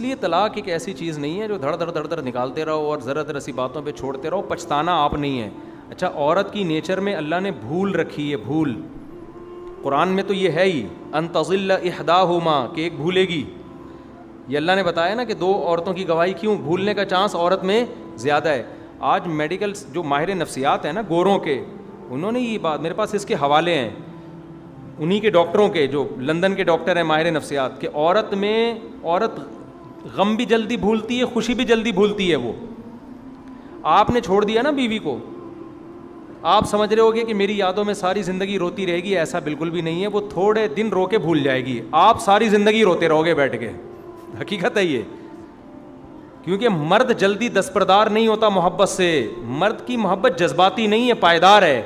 لیے طلاق ایک ایسی چیز نہیں ہے جو دھڑ دھڑ دھڑ دھڑ نکالتے رہو اور ذرا ذرا سی باتوں پہ چھوڑتے رہو, پچھتانا آپ نہیں ہے. اچھا, عورت کی نیچر میں اللہ نے بھول رکھی ہے, بھول. قرآن میں تو یہ ہے ہی ان تضل احداہما, کہ ایک بھولے گی. یہ اللہ نے بتایا نا کہ 2 عورتوں کی گواہی کیوں, بھولنے کا چانس عورت میں زیادہ ہے. آج میڈیکل جو ماہر نفسیات ہیں نا گوروں کے, انہوں نے یہ بات, میرے پاس اس کے حوالے ہیں انہی کے ڈاکٹروں کے, جو لندن کے ڈاکٹر ہیں ماہر نفسیات, کہ عورت غم بھی جلدی بھولتی ہے, خوشی بھی جلدی بھولتی ہے. وہ آپ نے چھوڑ دیا نا بیوی کو, آپ سمجھ رہے ہوگے کہ میری یادوں میں ساری زندگی روتی رہے گی, ایسا بالکل بھی نہیں ہے. وہ تھوڑے دن رو کے بھول جائے گی, آپ ساری زندگی روتے رہو گے بیٹھ کے. حقیقت ہے یہ, کیونکہ مرد جلدی دستبردار نہیں ہوتا محبت سے. مرد کی محبت جذباتی نہیں ہے, پائیدار ہے.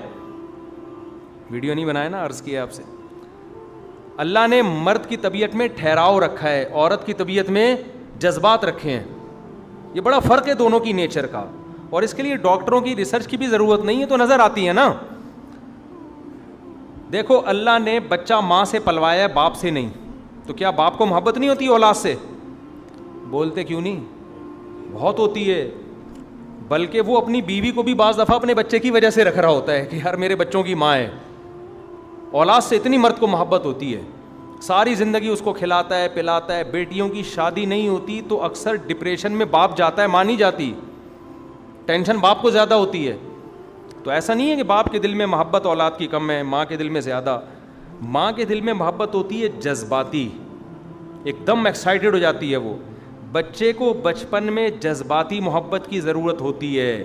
ویڈیو نہیں بنایا نا, عرض کیا آپ سے. اللہ نے مرد کی طبیعت میں ٹھہراؤ رکھا ہے, عورت کی طبیعت میں جذبات رکھے ہیں. یہ بڑا فرق ہے دونوں کی نیچر کا, اور اس کے لیے ڈاکٹروں کی ریسرچ کی بھی ضرورت نہیں ہے, تو نظر آتی ہے نا. دیکھو, اللہ نے بچہ ماں سے پلوایا ہے, باپ سے نہیں. تو کیا باپ کو محبت نہیں ہوتی اولاد سے؟ بولتے کیوں نہیں, بہت ہوتی ہے. بلکہ وہ اپنی بیوی کو بھی بعض دفعہ اپنے بچے کی وجہ سے رکھ رہا ہوتا ہے کہ یار میرے بچوں کی ماں ہے. اولاد سے اتنی مرد کو محبت ہوتی ہے, ساری زندگی اس کو کھلاتا ہے پلاتا ہے. بیٹیوں کی شادی نہیں ہوتی تو اکثر ڈپریشن میں باپ جاتا ہے, ماں نہیں جاتی. ٹینشن باپ کو زیادہ ہوتی ہے. تو ایسا نہیں ہے کہ باپ کے دل میں محبت اولاد کی کم ہے, ماں کے دل میں زیادہ. ماں کے دل میں محبت ہوتی ہے جذباتی, ایک دم ایکسائٹیڈ ہو جاتی ہے وہ. بچے کو بچپن میں جذباتی محبت کی ضرورت ہوتی ہے,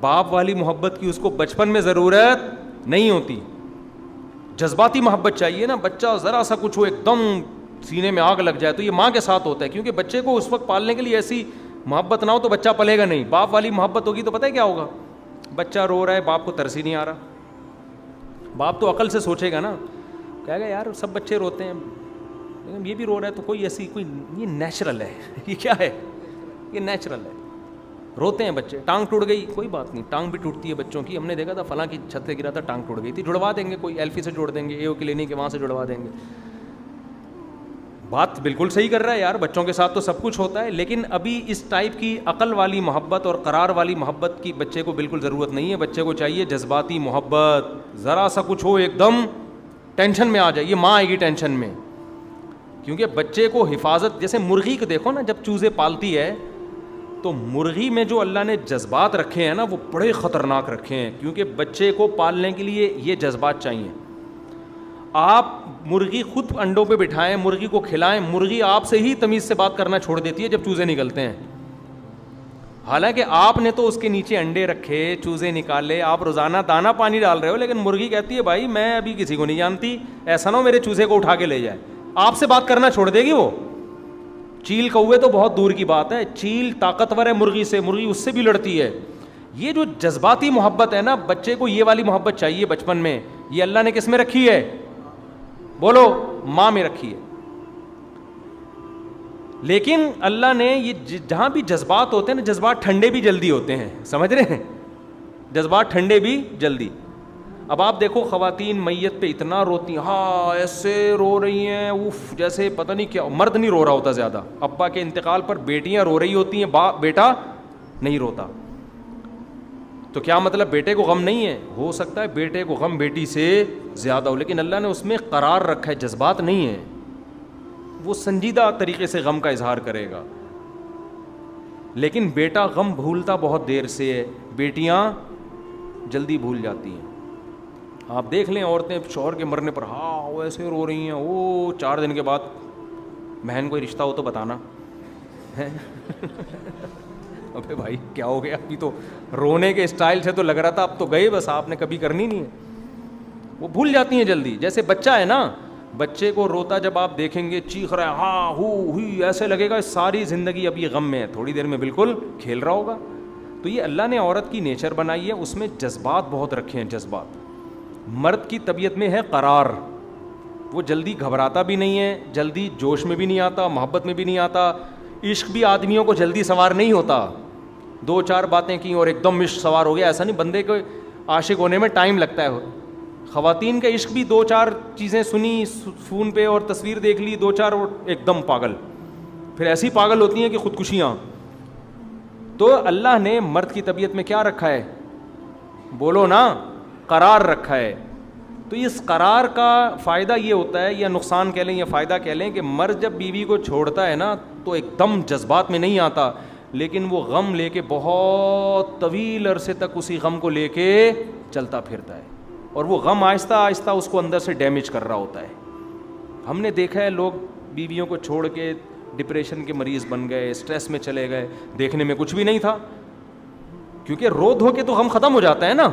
باپ والی محبت کی اس کو بچپن میں ضرورت نہیں ہوتی. جذباتی محبت چاہیے نا. بچہ ذرا سا کچھ ہو ایک دم سینے میں آگ لگ جائے, تو یہ ماں کے ساتھ ہوتا ہے, کیونکہ بچے کو اس وقت پالنے کے لیے ایسی محبت نہ ہو تو بچہ پلے گا نہیں. باپ والی محبت ہوگی تو پتہ ہے کیا ہوگا, بچہ رو رہا ہے, باپ کو ترس ہی نہیں آ رہا. باپ تو عقل سے سوچے گا نا, کہے گا یار سب بچے روتے ہیں, یہ بھی رو رہا ہے تو کوئی ایسی کوئی, یہ نیچرل ہے. یہ کیا ہے, یہ نیچرل ہے. روتے ہیں بچے, ٹانگ ٹوٹ گئی, کوئی بات نہیں, ٹانگ بھی ٹوٹتی ہے بچوں کی. ہم نے دیکھا تھا فلاں کی چھت سے گرا تھا, ٹانگ ٹوٹ گئی تھی, جڑوا دیں گے, کوئی ایلفی سے جوڑ دیں گے, ایو کلینک کے وہاں سے جڑوا دیں گے. بات بالکل صحیح کر رہا ہے یار, بچوں کے ساتھ تو سب کچھ ہوتا ہے. لیکن ابھی اس ٹائپ کی عقل والی محبت اور قرار والی محبت کی بچے کو بالکل ضرورت نہیں ہے. بچے کو چاہیے جذباتی محبت. ذرا سا کچھ ہو ایک دم ٹینشن میں آ جائے, یہ ماں آئے گی ٹینشن میں. کیونکہ بچے کو حفاظت, جیسے مرغی کو دیکھو نا, جب چوزے پالتی ہے تو مرغی میں جو اللہ نے جذبات رکھے ہیں نا وہ بڑے خطرناک رکھے ہیں, کیونکہ بچے کو پالنے کے لیے یہ جذبات چاہیے. آپ مرغی خود انڈوں پہ بٹھائیں, مرغی کو کھلائیں, مرغی آپ سے ہی تمیز سے بات کرنا چھوڑ دیتی ہے جب چوزے نکلتے ہیں. حالانکہ آپ نے تو اس کے نیچے انڈے رکھے, چوزے نکالے, آپ روزانہ دانہ پانی ڈال رہے ہو, لیکن مرغی کہتی ہے بھائی میں ابھی کسی کو نہیں جانتی, ایسا نہ ہو میرے چوزے کو اٹھا کے لے جائے. آپ سے بات کرنا چھوڑ دے گی وہ. چیل کوے تو بہت دور کی بات ہے, چیل طاقتور ہے مرغی سے, مرغی اس سے بھی لڑتی ہے. یہ جو جذباتی محبت ہے نا, بچے کو یہ والی محبت چاہیے بچپن میں. یہ اللہ نے کس میں رکھی ہے, بولو, ماں میں رکھی ہے. لیکن اللہ نے یہ جہاں بھی جذبات ہوتے ہیں نا, جذبات ٹھنڈے بھی جلدی ہوتے ہیں, سمجھ رہے ہیں, جذبات ٹھنڈے بھی جلدی. اب آپ دیکھو خواتین میت پہ اتنا روتی ہیں, ہاں ایسے رو رہی ہیں, اوف, جیسے پتہ نہیں کیا. مرد نہیں رو رہا ہوتا زیادہ, ابا کے انتقال پر بیٹیاں رو رہی ہوتی ہیں, بیٹا نہیں روتا. تو کیا مطلب بیٹے کو غم نہیں ہے؟ ہو سکتا ہے بیٹے کو غم بیٹی سے زیادہ ہو, لیکن اللہ نے اس میں قرار رکھا ہے, جذبات نہیں ہے. وہ سنجیدہ طریقے سے غم کا اظہار کرے گا. لیکن بیٹا غم بھولتا بہت دیر سے ہے, بیٹیاں جلدی بھول جاتی ہیں. آپ دیکھ لیں عورتیں شوہر کے مرنے پر ہاں وہ ایسے رو رہی ہیں, وہ 4 دن کے بعد بہن کوئی رشتہ ہو تو بتانا. ابے بھائی کیا ہو گیا, ابھی تو رونے کے اسٹائل سے تو لگ رہا تھا اب تو گئے, بس آپ نے کبھی کرنی نہیں ہے. وہ بھول جاتی ہیں جلدی. جیسے بچہ ہے نا, بچے کو روتا جب آپ دیکھیں گے, چیخ رہا ہے, ہاں ہوئی, ایسے لگے گا ساری زندگی اب یہ غم میں ہے, تھوڑی دیر میں بالکل کھیل رہا ہوگا. تو یہ اللہ نے عورت کی نیچر بنائی ہے, اس میں جذبات بہت رکھے ہیں. جذبات مرد کی طبیعت میں ہے قرار, وہ جلدی گھبراتا بھی نہیں ہے, جلدی جوش میں بھی نہیں آتا, محبت میں بھی نہیں آتا. عشق بھی آدمیوں کو جلدی سوار نہیں ہوتا, 2-4 باتیں کی اور ایک دم عشق سوار ہو گیا, ایسا نہیں. بندے کو عاشق ہونے میں ٹائم لگتا ہے. خواتین کا عشق بھی 2-4 چیزیں سنی فون پہ اور تصویر دیکھ لی 2-4 اور ایک دم پاگل. پھر ایسی پاگل ہوتی ہیں کہ خودکشیاں. تو اللہ نے مرد کی طبیعت میں کیا رکھا ہے؟ بولو نا, قرار رکھا ہے. تو اس قرار کا فائدہ یہ ہوتا ہے, یا نقصان کہہ لیں یا فائدہ کہہ لیں, کہ مرد جب بیوی کو چھوڑتا ہے نا تو ایک دم جذبات میں نہیں آتا, لیکن وہ غم لے کے بہت طویل عرصے تک اسی غم کو لے کے چلتا پھرتا ہے, اور وہ غم آہستہ آہستہ اس کو اندر سے ڈیمیج کر رہا ہوتا ہے. ہم نے دیکھا ہے لوگ بیویوں کو چھوڑ کے ڈپریشن کے مریض بن گئے, اسٹریس میں چلے گئے, دیکھنے میں کچھ بھی نہیں تھا, کیونکہ رو دھو کے تو غم ختم ہو جاتا ہے نا.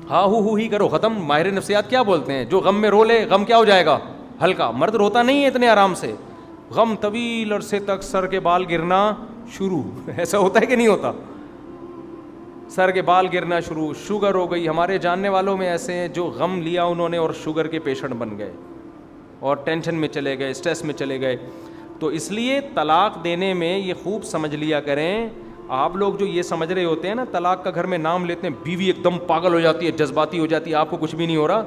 ہاں ہو ہی کرو ختم. ماہر نفسیات کیا بولتے ہیں؟ جو غم میں رو لے غم کیا ہو جائے گا؟ ہلکا. مرد روتا نہیں ہے اتنے آرام سے, غم طویل عرصے تک سر کے بال گرنا شروع. ایسا ہوتا ہے کہ نہیں ہوتا؟ سر کے بال گرنا شروع, شوگر ہو گئی. ہمارے جاننے والوں میں ایسے ہیں جو غم لیا انہوں نے اور شوگر کے پیشنٹ بن گئے اور ٹینشن میں چلے گئے, اسٹریس میں چلے گئے. تو اس لیے طلاق دینے میں یہ خوب سمجھ لیا کریں. آپ لوگ جو یہ سمجھ رہے ہوتے ہیں نا, طلاق کا گھر میں نام لیتے ہیں, بیوی ایک دم پاگل ہو جاتی ہے, جذباتی ہو جاتی ہے, آپ کو کچھ بھی نہیں ہو رہا.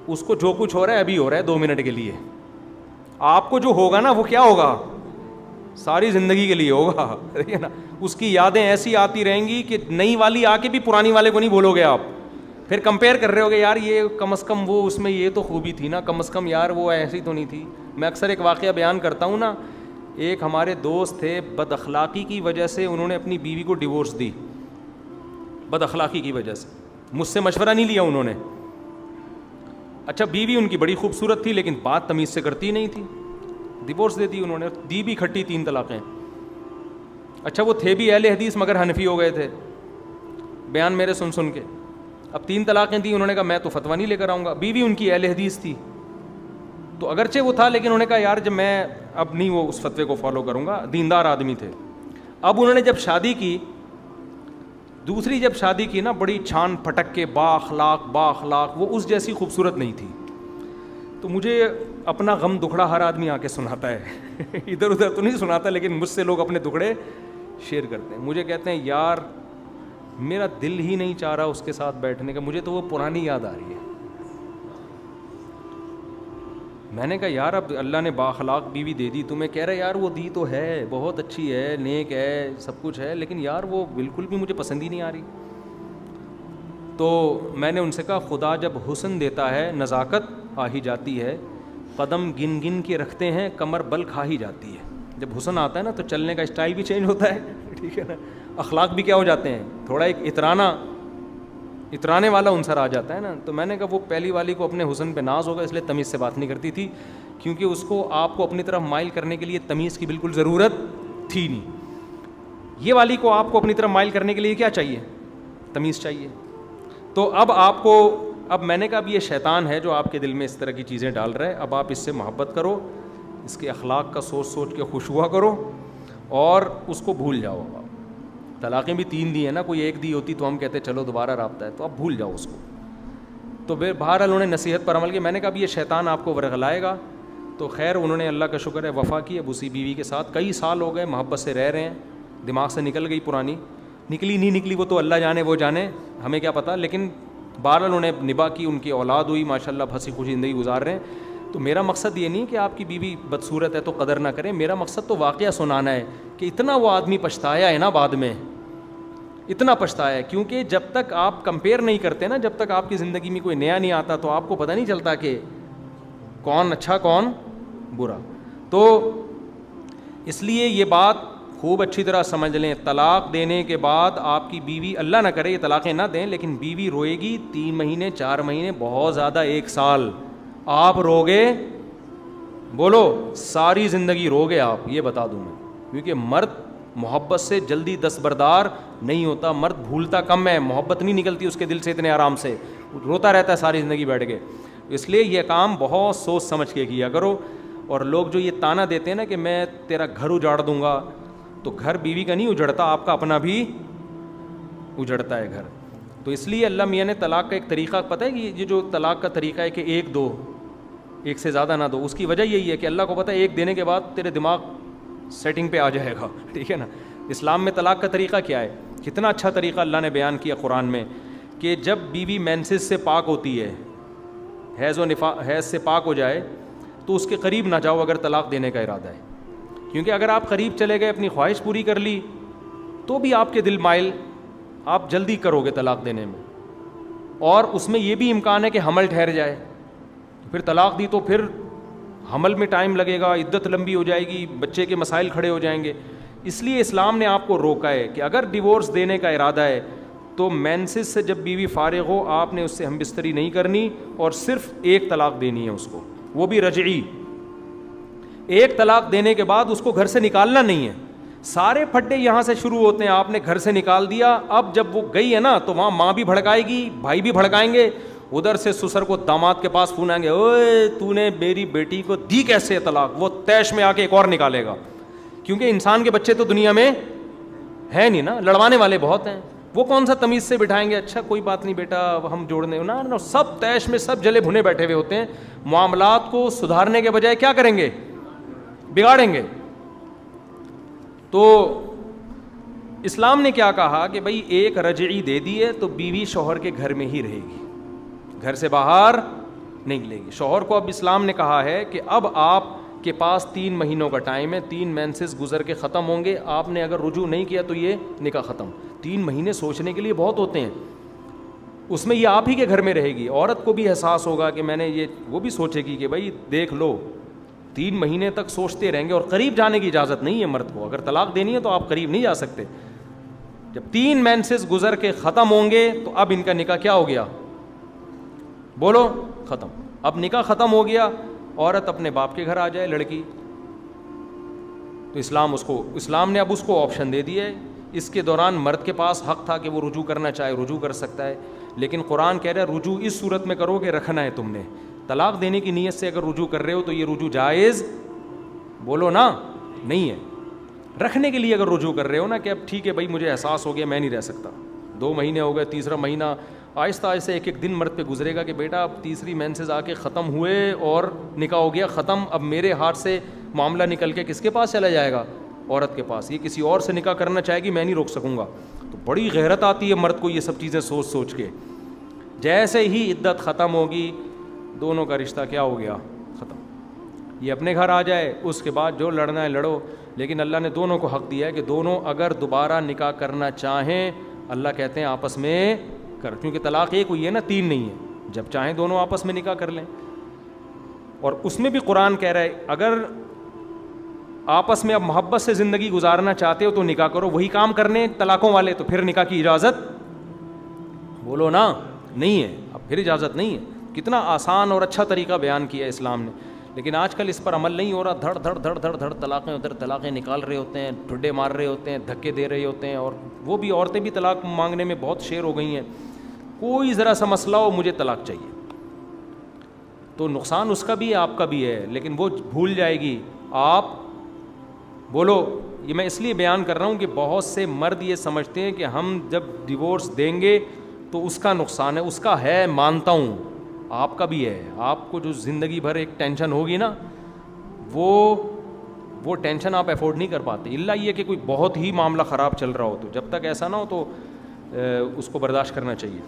اس کو جو کچھ ہو رہا ہے ابھی ہو رہا ہے 2 منٹ کے لیے. آپ کو جو ہوگا نا وہ کیا ہوگا؟ ساری زندگی کے لیے ہوگا. دیکھیے نا, اس کی یادیں ایسی آتی رہیں گی کہ نئی والی آ کے بھی پرانی والے کو نہیں بھولو گے آپ. پھر کمپیئر کر رہے ہوگے, یار یہ کم از کم وہ اس میں یہ تو خوبی تھی نا, کم از کم یار وہ ایسی تو نہیں تھی. میں اکثر ایک واقعہ بیان کرتا ہوں نا. ایک ہمارے دوست تھے, بد اخلاقی کی وجہ سے انہوں نے اپنی بیوی کو ڈیورس دی. بد اخلاقی کی وجہ سے, مجھ سے مشورہ نہیں لیا انہوں نے. اچھا, بیوی ان کی بڑی خوبصورت تھی لیکن بات تمیز سے کرتی نہیں تھی, ڈیورس دے دی انہوں نے. دی بھی کھٹی 3 طلاقیں. اچھا, وہ تھے بھی اہل حدیث مگر حنفی ہو گئے تھے بیان میرے سن کے. اب 3 طلاقیں دی, انہوں نے کہا میں تو فتویٰ نہیں لے کر آؤں گا. بیوی ان کی اہل حدیث تھی, تو اگرچہ وہ تھا لیکن انہوں نے کہا یار جب میں اب نہیں وہ اس فتوے کو فالو کروں گا. دیندار آدمی تھے. اب انہوں نے جب شادی کی, دوسری جب شادی کی نا, بڑی چھان پھٹک کے با اخلاق, وہ اس جیسی خوبصورت نہیں تھی. تو مجھے اپنا غم دکھڑا ہر آدمی آ کے سناتا ہے ادھر ادھر تو نہیں سناتا, لیکن مجھ سے لوگ اپنے دکھڑے شیئر کرتے ہیں. مجھے کہتے ہیں یار میرا دل ہی نہیں چاہ رہا اس کے ساتھ بیٹھنے کا, مجھے تو وہ پرانی یاد آ رہی ہے. میں نے کہا یار اب اللہ نے بااخلاق بیوی دے دی, تمہیں کہہ رہے یار وہ دی تو ہے, بہت اچھی ہے, نیک ہے, سب کچھ ہے, لیکن یار وہ بالکل بھی مجھے پسند ہی نہیں آ رہی. تو میں نے ان سے کہا خدا جب حسن دیتا ہے نزاکت آ ہی جاتی ہے, قدم گن گن کے رکھتے ہیں کمر بل کھا ہی جاتی ہے. جب حسن آتا ہے نا تو چلنے کا اسٹائل بھی چینج ہوتا ہے, ٹھیک ہے نا, اخلاق بھی کیا ہو جاتے ہیں, تھوڑا ایک اترانے والا عنصر آ جاتا ہے نا. تو میں نے کہا وہ پہلی والی کو اپنے حسن پہ ناز ہوگا اس لیے تمیز سے بات نہیں کرتی تھی, کیونکہ اس کو آپ کو اپنی طرف مائل کرنے کے لیے تمیز کی بالکل ضرورت تھی نہیں. یہ والی کو آپ کو اپنی طرف مائل کرنے کے لیے کیا چاہیے؟ تمیز چاہیے. تو اب میں نے کہا اب یہ شیطان ہے جو آپ کے دل میں اس طرح کی چیزیں ڈال رہا ہے, اب آپ اس سے محبت کرو, اس کے اخلاق کا سوچ کے خوش ہوا کرو اور اس کو بھول جاؤ. طلاقیں بھی 3 دی ہیں نا, کوئی 1 دی ہوتی تو ہم کہتے چلو دوبارہ رابطہ ہے, تو اب بھول جاؤ اس کو. تو بہرحال انہوں نے نصیحت پر عمل کیا. میں نے کہا اب یہ شیطان آپ کو ورغلائے گا. تو خیر انہوں نے اللہ کا شکر ہے وفا کی. اب اسی بیوی کے ساتھ کئی سال ہو گئے, محبت سے رہ رہے ہیں. دماغ سے نکل گئی پرانی, نکلی نہیں نکلی وہ تو اللہ جانے, وہ جانے, ہمیں کیا پتہ. لیکن بہرحال انہوں نے نبھا کی, ان کی اولاد ہوئی ماشاء اللہ, ہنسی خوشی زندگی گزار رہے ہیں. تو میرا مقصد یہ نہیں کہ آپ کی بیوی بدصورت ہے تو قدر نہ کریں, میرا مقصد تو واقعہ سنانا ہے کہ اتنا وہ آدمی پچھتایا ہے نا, بعد میں اتنا پچھتایا ہے. کیونکہ جب تک آپ کمپیئر نہیں کرتے نا, جب تک آپ کی زندگی میں کوئی نیا نہیں آتا تو آپ کو پتہ نہیں چلتا کہ کون اچھا کون برا. تو اس لیے یہ بات خوب اچھی طرح سمجھ لیں. طلاق دینے کے بعد آپ کی بیوی, اللہ نہ کرے یہ طلاقیں نہ دیں, لیکن بیوی روئے گی 3 مہینے 4 مہینے, بہت زیادہ 1 سال آپ روگے, بولو ساری زندگی روگے آپ, یہ بتا دوں میں. کیونکہ مرد محبت سے جلدی دستبردار نہیں ہوتا, مرد بھولتا کم ہے, محبت نہیں نکلتی اس کے دل سے اتنے آرام سے, روتا رہتا ہے ساری زندگی بیٹھ کے. اس لیے یہ کام بہت سوچ سمجھ کے کیا کرو. اور لوگ جو یہ تانا دیتے ہیں نا کہ میں تیرا گھر اجاڑ دوں گا, تو گھر بیوی کا نہیں اجڑتا, آپ کا اپنا بھی اجڑتا ہے گھر. تو اس لیے اللہ میاں نے طلاق کا ایک طریقہ, پتہ ہے کہ یہ جو طلاق کا طریقہ ہے کہ 1 2 1 سے زیادہ نہ دو, اس کی وجہ یہی ہے کہ اللہ کو پتہ ہے 1 دینے کے بعد تیرے دماغ سیٹنگ پہ آ جائے گا, ٹھیک ہے نا. اسلام میں طلاق کا طریقہ کیا ہے, کتنا اچھا طریقہ اللہ نے بیان کیا قرآن میں, کہ جب بیوی مینسز سے پاک ہوتی ہے, حیض سے پاک ہو جائے, تو اس کے قریب نہ جاؤ اگر طلاق دینے کا ارادہ ہے. کیونکہ اگر آپ قریب چلے گئے, اپنی خواہش پوری کر لی, تو بھی آپ کے دل مائل, آپ جلدی کرو گے طلاق دینے میں, اور اس میں یہ بھی امکان ہے کہ حمل ٹھہر جائے, پھر طلاق دی تو پھر حمل میں ٹائم لگے گا, عدت لمبی ہو جائے گی, بچے کے مسائل کھڑے ہو جائیں گے. اس لیے اسلام نے آپ کو روکا ہے کہ اگر ڈیورس دینے کا ارادہ ہے تو مینسز سے جب بیوی فارغ ہو, آپ نے اس سے ہم بستری نہیں کرنی, اور صرف ایک طلاق دینی ہے اس کو, وہ بھی رجعی. ایک طلاق دینے کے بعد اس کو گھر سے نکالنا نہیں ہے. سارے پھڈے یہاں سے شروع ہوتے ہیں, آپ نے گھر سے نکال دیا, اب جب وہ گئی ہے نا تو وہاں ماں بھی بھڑکائے گی, بھائی بھی بھڑکائیں گے, ادھر سے سسر کو داماد کے پاس فون آئیں گے, اوے تو نے میری بیٹی کو دی کیسے طلاق, وہ تیش میں آ کے ایک اور نکالے گا. کیونکہ انسان کے بچے تو دنیا میں ہے نہیں نا, لڑوانے والے بہت ہیں, وہ کون سا تمیز سے بٹھائیں گے, اچھا کوئی بات نہیں بیٹا ہم جوڑنے نا, سب تیش میں سب جلے بھنے بیٹھے ہوئے ہوتے ہیں. معاملات کو سدھارنے کے بجائے کیا کریں گے, بگاڑیں گے. تو اسلام نے کیا کہا کہ بھائی ایک رجعی دے دی ہے تو بیوی شوہر کے گھر میں ہی رہے گی, گھر سے باہر نہیں نکلے گی. شوہر کو اب اسلام نے کہا ہے کہ اب آپ کے پاس 3 مہینوں کا ٹائم ہے, 3 مینسز گزر کے ختم ہوں گے, آپ نے اگر رجوع نہیں کیا تو یہ نکاح ختم. 3 مہینے سوچنے کے لیے بہت ہوتے ہیں, اس میں یہ آپ ہی کے گھر میں رہے گی. عورت کو بھی احساس ہوگا کہ میں نے یہ, وہ بھی سوچے گی کہ بھائی دیکھ لو 3 مہینے تک سوچتے رہیں گے, اور قریب جانے کی اجازت نہیں ہے مرد کو. اگر طلاق دینی ہے تو آپ قریب نہیں جا سکتے. جب 3 مینسز گزر کے ختم ہوں گے تو اب ان کا نکاح کیا ہو گیا, بولو, ختم. اب نکاح ختم ہو گیا, عورت اپنے باپ کے گھر آ جائے لڑکی, تو اسلام نے اب اس کو آپشن دے دیا ہے. اس کے دوران مرد کے پاس حق تھا کہ وہ رجوع کرنا چاہے رجوع کر سکتا ہے, لیکن قرآن کہہ رہا ہے رجوع اس صورت میں کرو کہ رکھنا ہے تم نے. طلاق دینے کی نیت سے اگر رجوع کر رہے ہو تو یہ رجوع جائز, بولو نا, نہیں ہے. رکھنے کے لیے اگر رجوع کر رہے ہو نا کہ اب ٹھیک ہے بھائی مجھے احساس ہو گیا میں نہیں رہ سکتا, 2 مہینے ہو گئے, تیسرا مہینہ, آہستہ آہستہ ایک دن مرد پہ گزرے گا کہ بیٹا اب تیسری مینسز آ کے ختم ہوئے اور نکاح ہو گیا ختم, اب میرے ہاتھ سے معاملہ نکل کے کس کے پاس چلا جائے گا, عورت کے پاس. یہ کسی اور سے نکاح کرنا چاہے گی, میں نہیں روک سکوں گا. تو بڑی غیرت آتی ہے مرد کو یہ سب چیزیں سوچ سوچ کے. جیسے ہی عدت ختم ہوگی دونوں کا رشتہ کیا ہو گیا, ختم. یہ اپنے گھر آ جائے, اس کے بعد جو لڑنا ہے لڑو, لیکن اللہ نے دونوں کو حق دیا ہے کہ دونوں اگر دوبارہ نکاح کرنا چاہیں, اللہ کہتے ہیں آپس میں کر, کیونکہ طلاق ایک ہوئی ہے نا, 3 نہیں ہے. جب چاہیں دونوں آپس میں نکاح کر لیں. اور اس میں بھی قرآن کہہ رہا ہے اگر آپس میں اب محبت سے زندگی گزارنا چاہتے ہو تو نکاح کرو. وہی کام کرنے طلاقوں والے, تو پھر نکاح کی اجازت, بولو نا, نہیں ہے. اب پھر اجازت نہیں ہے. کتنا آسان اور اچھا طریقہ بیان کیا اسلام نے, لیکن آج کل اس پر عمل نہیں ہو رہا. دھڑ دھڑ دھڑ دھڑ دھڑ طلاقیں, ادھر طلاقیں نکال رہے ہوتے ہیں, ٹھڈے مار رہے ہوتے ہیں, دھکے دے رہے ہوتے ہیں, اور وہ بھی عورتیں بھی طلاق مانگنے میں بہت شیر ہو گئی ہیں. کوئی ذرا سا مسئلہ ہو مجھے طلاق چاہیے, تو نقصان اس کا بھی ہے آپ کا بھی ہے, لیکن وہ بھول جائے گی. آپ بولو, یہ میں اس لیے بیان کر رہا ہوں کہ بہت سے مرد یہ سمجھتے ہیں کہ ہم جب ڈیورس دیں گے تو اس کا نقصان ہے. اس کا ہے, مانتا ہوں, آپ کا بھی ہے. آپ کو جو زندگی بھر ایک ٹینشن ہوگی نا, وہ ٹینشن آپ افورڈ نہیں کر پاتے, الا یہ کہ کوئی بہت ہی معاملہ خراب چل رہا ہو. تو جب تک ایسا نہ ہو تو اس کو برداشت کرنا چاہیے.